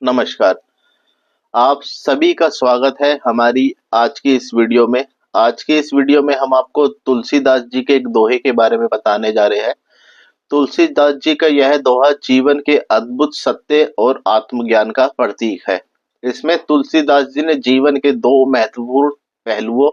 नमस्कार। आप सभी का स्वागत है हमारी आज की इस वीडियो में। आज की इस वीडियो में हम आपको तुलसीदास जी के एक दोहे के बारे में बताने जा रहे हैं। तुलसीदास जी का यह दोहा जीवन के अद्भुत सत्य और आत्मज्ञान का प्रतीक है। इसमें तुलसीदास जी ने जीवन के दो महत्वपूर्ण पहलुओं,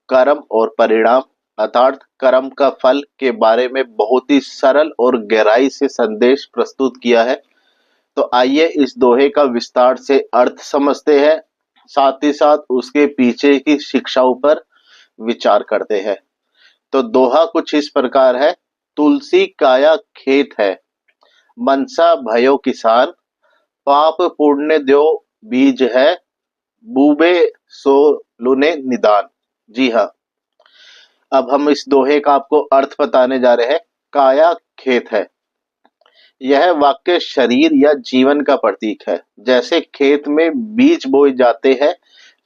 कर्म और परिणाम अर्थात कर्म का फल के बारे में बहुत ही सरल और गहराई से संदेश प्रस्तुत किया है। तो आइए इस दोहे का विस्तार से अर्थ समझते हैं, साथ ही साथ उसके पीछे की शिक्षाओं पर विचार करते हैं। तो दोहा कुछ इस प्रकार है। तुलसी काया खेत है, मनसा भयो किसान, पाप पुण्य द्यो बीज है, बूबे सो लुने निदान। जी हाँ, अब हम इस दोहे का आपको अर्थ बताने जा रहे हैं। काया खेत है, यह वाक्य शरीर या जीवन का प्रतीक है। जैसे खेत में बीज बोए जाते हैं,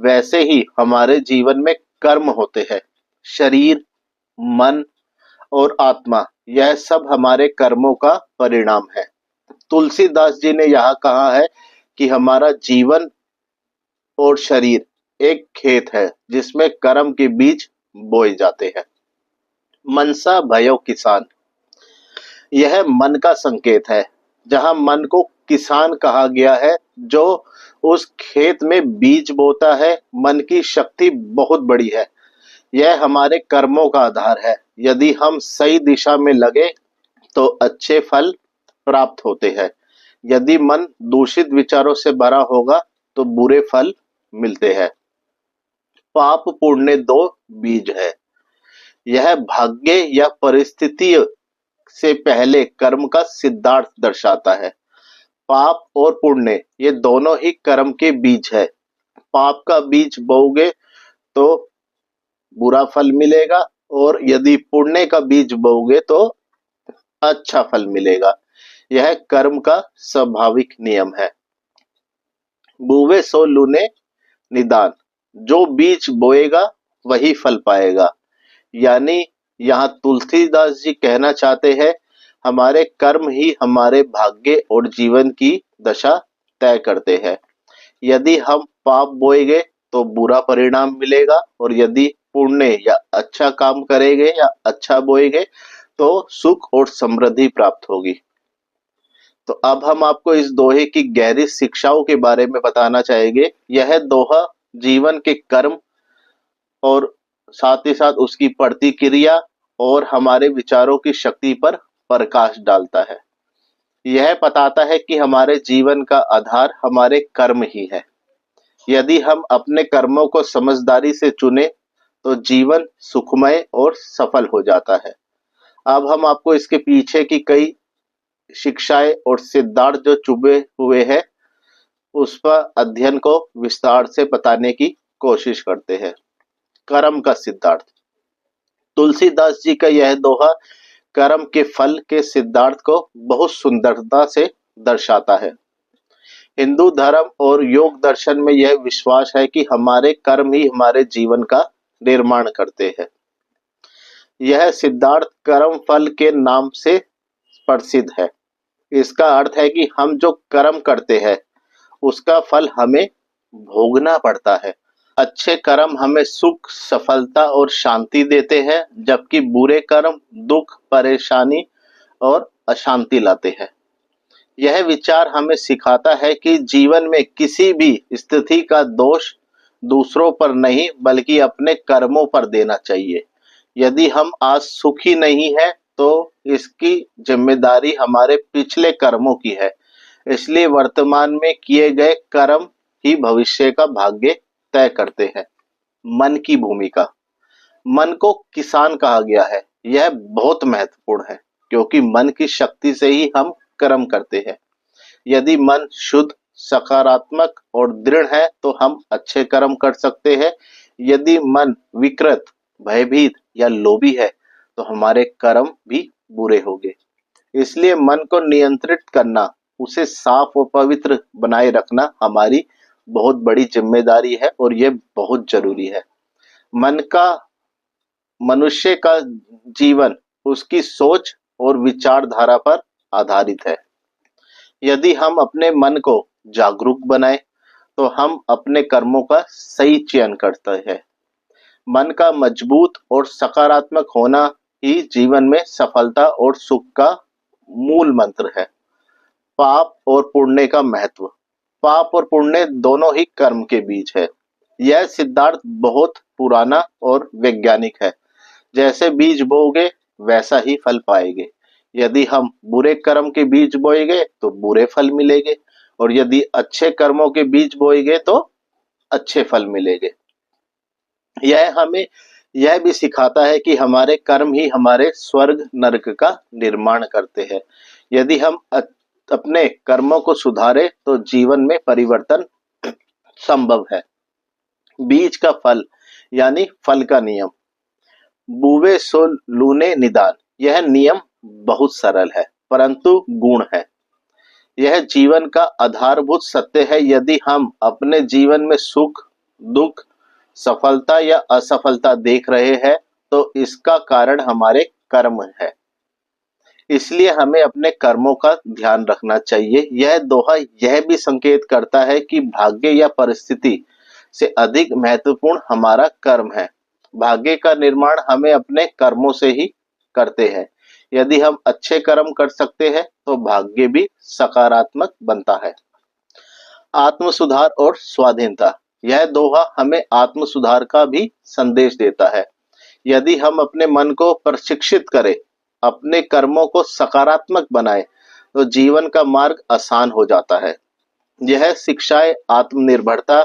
वैसे ही हमारे जीवन में कर्म होते हैं। शरीर, मन और आत्मा, यह सब हमारे कर्मों का परिणाम है। तुलसीदास जी ने यहाँ कहा है कि हमारा जीवन और शरीर एक खेत है जिसमें कर्म के बीज बोए जाते हैं। मनसा भयो किसान, यह मन का संकेत है। जहां मन को किसान कहा गया है, जो उस खेत में बीज बोता है। मन की शक्ति बहुत बड़ी है, यह हमारे कर्मों का आधार है। यदि हम सही दिशा में लगे तो अच्छे फल प्राप्त होते हैं। यदि मन दूषित विचारों से भरा होगा तो बुरे फल मिलते हैं। पाप पुण्य दो बीज है, यह भाग्य या परिस्थिति से पहले कर्म का सिद्धांत दर्शाता है। पाप और पुण्य ये दोनों ही कर्म के बीज है। पाप का बीज बोओगे तो बुरा फल मिलेगा, और यदि पुण्य का बीज बोओगे तो अच्छा फल मिलेगा। यह कर्म का स्वाभाविक नियम है। बुवे सो लूने निदान, जो बीज बोएगा वही फल पाएगा। यानी यहाँ तुलसीदास जी कहना चाहते हैं, हमारे कर्म ही हमारे भाग्य और जीवन की दशा तय करते हैं। यदि हम पाप बोएंगे तो बुरा परिणाम मिलेगा, और यदि पुण्य या अच्छा काम करेंगे या अच्छा बोएंगे तो सुख और समृद्धि प्राप्त होगी। तो अब हम आपको इस दोहे की गहरी शिक्षाओं के बारे में बताना चाहेंगे। यह दोहा जीवन के कर्म और साथ ही साथ उसकी प्रतिक्रिया और हमारे विचारों की शक्ति पर प्रकाश डालता है। यह बताता है कि हमारे जीवन का आधार हमारे कर्म ही है। यदि हम अपने कर्मों को समझदारी से चुने तो जीवन सुखमय और सफल हो जाता है। अब हम आपको इसके पीछे की कई शिक्षाएं और सिद्धांत जो चुभे हुए हैं, उस पर अध्ययन को विस्तार से बताने की कोशिश करते हैं। कर्म का सिद्धांत, तुलसीदास जी का यह दोहा कर्म के फल के सिद्धांत को बहुत सुंदरता से दर्शाता है। हिंदू धर्म और योग दर्शन में यह विश्वास है कि हमारे कर्म ही हमारे जीवन का निर्माण करते हैं। यह सिद्धांत कर्म फल के नाम से प्रसिद्ध है। इसका अर्थ है कि हम जो कर्म करते हैं उसका फल हमें भोगना पड़ता है। अच्छे कर्म हमें सुख, सफलता और शांति देते हैं, जबकि बुरे कर्म दुख, परेशानी और अशांति लाते हैं। यह विचार हमें सिखाता है कि जीवन में किसी भी स्थिति का दोष दूसरों पर नहीं बल्कि अपने कर्मों पर देना चाहिए। यदि हम आज सुखी नहीं हैं तो इसकी जिम्मेदारी हमारे पिछले कर्मों की है। इसलिए वर्तमान में किए गए कर्म ही भविष्य का भाग्य तय करते हैं। मन की भूमिका, मन को किसान कहा गया है। यह बहुत महत्वपूर्ण है क्योंकि मन की शक्ति से ही हम कर्म करते हैं। यदि मन शुद्ध, सकारात्मक और दृढ़ है तो हम अच्छे कर्म कर सकते हैं। यदि मन विकृत, भयभीत या लोभी है तो हमारे कर्म भी बुरे होंगे। इसलिए मन को नियंत्रित करना, उसे साफ और पवित्र बनाए रखना हमारी बहुत बड़ी जिम्मेदारी है, और यह बहुत जरूरी है। मन का, मनुष्य का जीवन उसकी सोच और विचारधारा पर आधारित है। यदि हम अपने मन को जागरूक बनाए तो हम अपने कर्मों का सही चयन करते हैं। मन का मजबूत और सकारात्मक होना ही जीवन में सफलता और सुख का मूल मंत्र है। पाप और पुण्य का महत्व। पाप और पुण्य दोनों ही कर्म के बीज है। यह सिद्धांत बहुत पुराना और वैज्ञानिक है। जैसे बीज बोओगे वैसा ही फल पाएंगे। यदि हम बुरे कर्म के बीज बोएंगे तो बुरे फल मिलेंगे, और यदि अच्छे कर्मों के बीज बोएंगे तो अच्छे फल मिलेंगे। यह हमें यह भी सिखाता है कि हमारे कर्म ही हमारे स्वर्ग नरक का निर्माण करते हैं। यदि हम अपने कर्मों को सुधारे तो जीवन में परिवर्तन संभव है। बीज का फल यानी फल का नियम। बुवे सो लूने निदान। यह नियम बहुत सरल है परंतु गुण है। यह जीवन का आधारभूत सत्य है। यदि हम अपने जीवन में सुख, दुख, सफलता या असफलता देख रहे हैं तो इसका कारण हमारे कर्म है। इसलिए हमें अपने कर्मों का ध्यान रखना चाहिए। यह दोहा यह भी संकेत करता है कि भाग्य या परिस्थिति से अधिक महत्वपूर्ण हमारा कर्म है। भाग्य का निर्माण हमें अपने कर्मों से ही करते हैं। यदि हम अच्छे कर्म कर सकते हैं तो भाग्य भी सकारात्मक बनता है। आत्म सुधार और स्वाधीनता। यह दोहा हमें आत्म सुधार का भी संदेश देता है। यदि हम अपने मन को प्रशिक्षित करें, अपने कर्मों को सकारात्मक बनाए तो जीवन का मार्ग आसान हो जाता है। यह शिक्षाएं आत्मनिर्भरता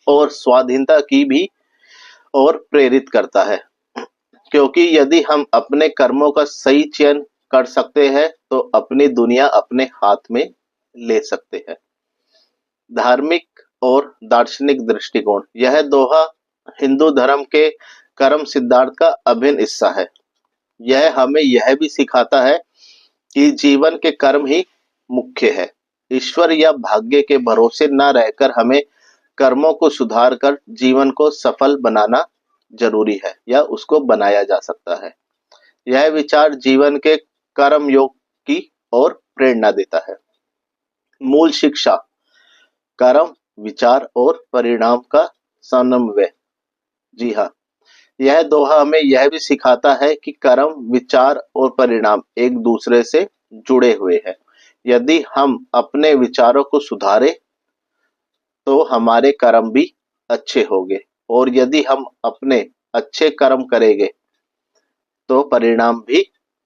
और स्वाधीनता की भी और प्रेरित करता है, क्योंकि यदि हम अपने कर्मों का सही चयन कर सकते हैं तो अपनी दुनिया अपने हाथ में ले सकते हैं। धार्मिक और दार्शनिक दृष्टिकोण। यह दोहा हिंदू धर्म के कर्म सिद्धांत का अभिन्न हिस्सा है। यह हमें यह भी सिखाता है कि जीवन के कर्म ही मुख्य है। ईश्वर या भाग्य के भरोसे न रहकर हमें कर्मों को सुधार कर जीवन को सफल बनाना जरूरी है या उसको बनाया जा सकता है। यह विचार जीवन के कर्म योग की ओर प्रेरणा देता है। मूल शिक्षा। कर्म, विचार और परिणाम का समन्वय। जी हाँ, यह दोहा हमें यह भी सिखाता है कि कर्म, विचार और परिणाम एक दूसरे से जुड़े हुए हैं। यदि हम अपने विचारों को सुधारें तो हमारे कर्म भी अच्छे होंगे, और यदि हम अपने अच्छे कर्म करेंगे तो परिणाम भी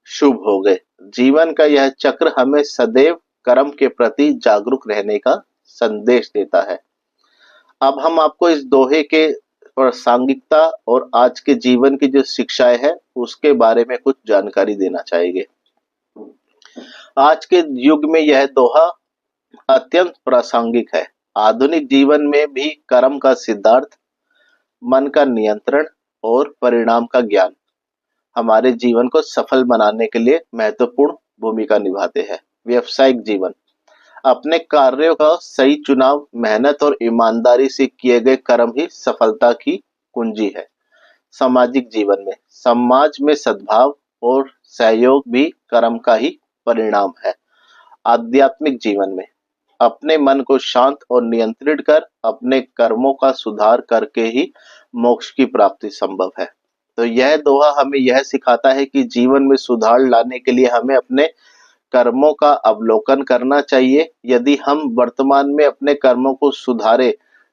शुभ होंगे। जीवन का यह चक्र हमें सदैव कर्म के प्रति जागरूक रहने का संदेश देता है। अब हम आपको इस दोहे के प्रासंगिकता और आज के जीवन की जो शिक्षाएं है उसके बारे में कुछ जानकारी देना चाहेंगे। आज के युग में यह दोहा अत्यंत प्रासंगिक है। आधुनिक जीवन में भी कर्म का सिद्धांत, मन का नियंत्रण और परिणाम का ज्ञान हमारे जीवन को सफल बनाने के लिए महत्वपूर्ण भूमिका निभाते हैं। व्यवसायिक जीवन। अपने कार्यों का सही चुनाव, मेहनत और ईमानदारी से किए गए कर्म ही सफलता की कुंजी है। सामाजिक जीवन में समाज में सद्भाव और सहयोग भी कर्म का ही परिणाम है। आध्यात्मिक जीवन में अपने मन को शांत और नियंत्रित कर अपने कर्मों का सुधार करके ही मोक्ष की प्राप्ति संभव है। तो यह दोहा हमें यह सिखाता है कि जीवन में सुधार लाने के लिए हमें अपने कर्मों का अवलोकन करना चाहिए। यदि हम वर्तमान में अपने कर्मों को सुधारे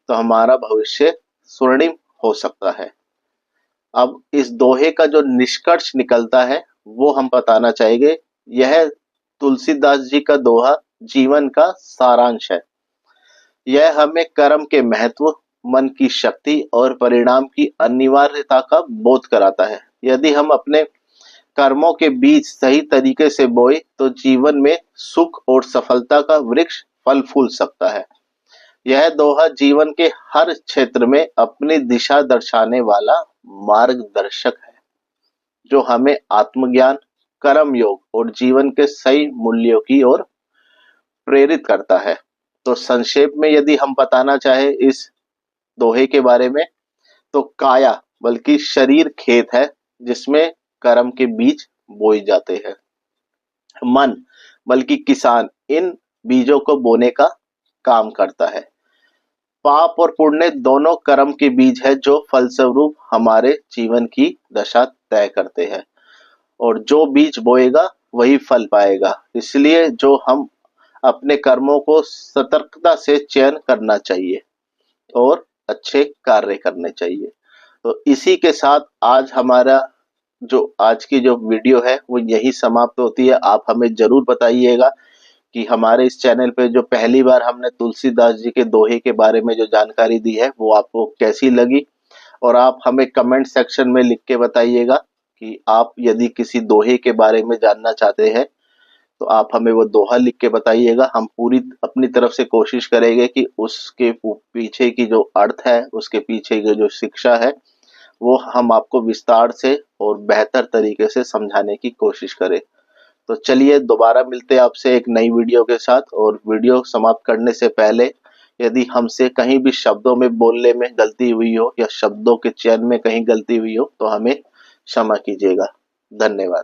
तो हमारा भविष्य स्वर्णिम हो सकता है। अब इस दोहे का जो निष्कर्ष निकलता है वो हम बताना चाहेंगे। यह तुलसीदास जी का दोहा जीवन का सारांश है। यह हमें कर्म के महत्व, मन की शक्ति और परिणाम की अनिवार्यता का बोध कराता है। यदि हम अपने कर्मों के बीज सही तरीके से बोए तो जीवन में सुख और सफलता का वृक्ष फल फूल सकता है। यह दोहा जीवन के हर क्षेत्र में अपनी दिशा दर्शाने वाला मार्गदर्शक है, जो हमें आत्मज्ञान, कर्म योग और जीवन के सही मूल्यों की ओर प्रेरित करता है। तो संक्षेप में यदि हम बताना चाहे इस दोहे के बारे में, तो काया बल्कि शरीर खेत है जिसमें कर्म के बीज बोए जाते हैं। मन बल्कि किसान इन बीजों को बोने का काम करता है। पाप और पुण्य दोनों कर्म के बीज है जो फलस्वरूप हमारे जीवन की दशा तय करते हैं, और जो बीज बोएगा वही फल पाएगा। इसलिए जो हम अपने कर्मों को सतर्कता से चयन करना चाहिए और अच्छे कार्य करने चाहिए। तो इसी के साथ आज की जो वीडियो है वो यही समाप्त होती है। आप हमें जरूर बताइएगा कि हमारे इस चैनल पे जो पहली बार हमने तुलसीदास जी के दोहे के बारे में जो जानकारी दी है वो आपको कैसी लगी, और आप हमें कमेंट सेक्शन में लिख के बताइएगा कि आप यदि किसी दोहे के बारे में जानना चाहते हैं तो आप हमें वो दोहा लिख के बताइएगा। हम पूरी अपनी तरफ से कोशिश करेंगे कि उसके पीछे की जो अर्थ है, उसके पीछे की जो शिक्षा है, वो हम आपको विस्तार से और बेहतर तरीके से समझाने की कोशिश करें। तो चलिए दोबारा मिलते हैं आपसे एक नई वीडियो के साथ। और वीडियो समाप्त करने से पहले यदि हमसे कहीं भी शब्दों में बोलने में गलती हुई हो या शब्दों के चयन में कहीं गलती हुई हो तो हमें क्षमा कीजिएगा। धन्यवाद।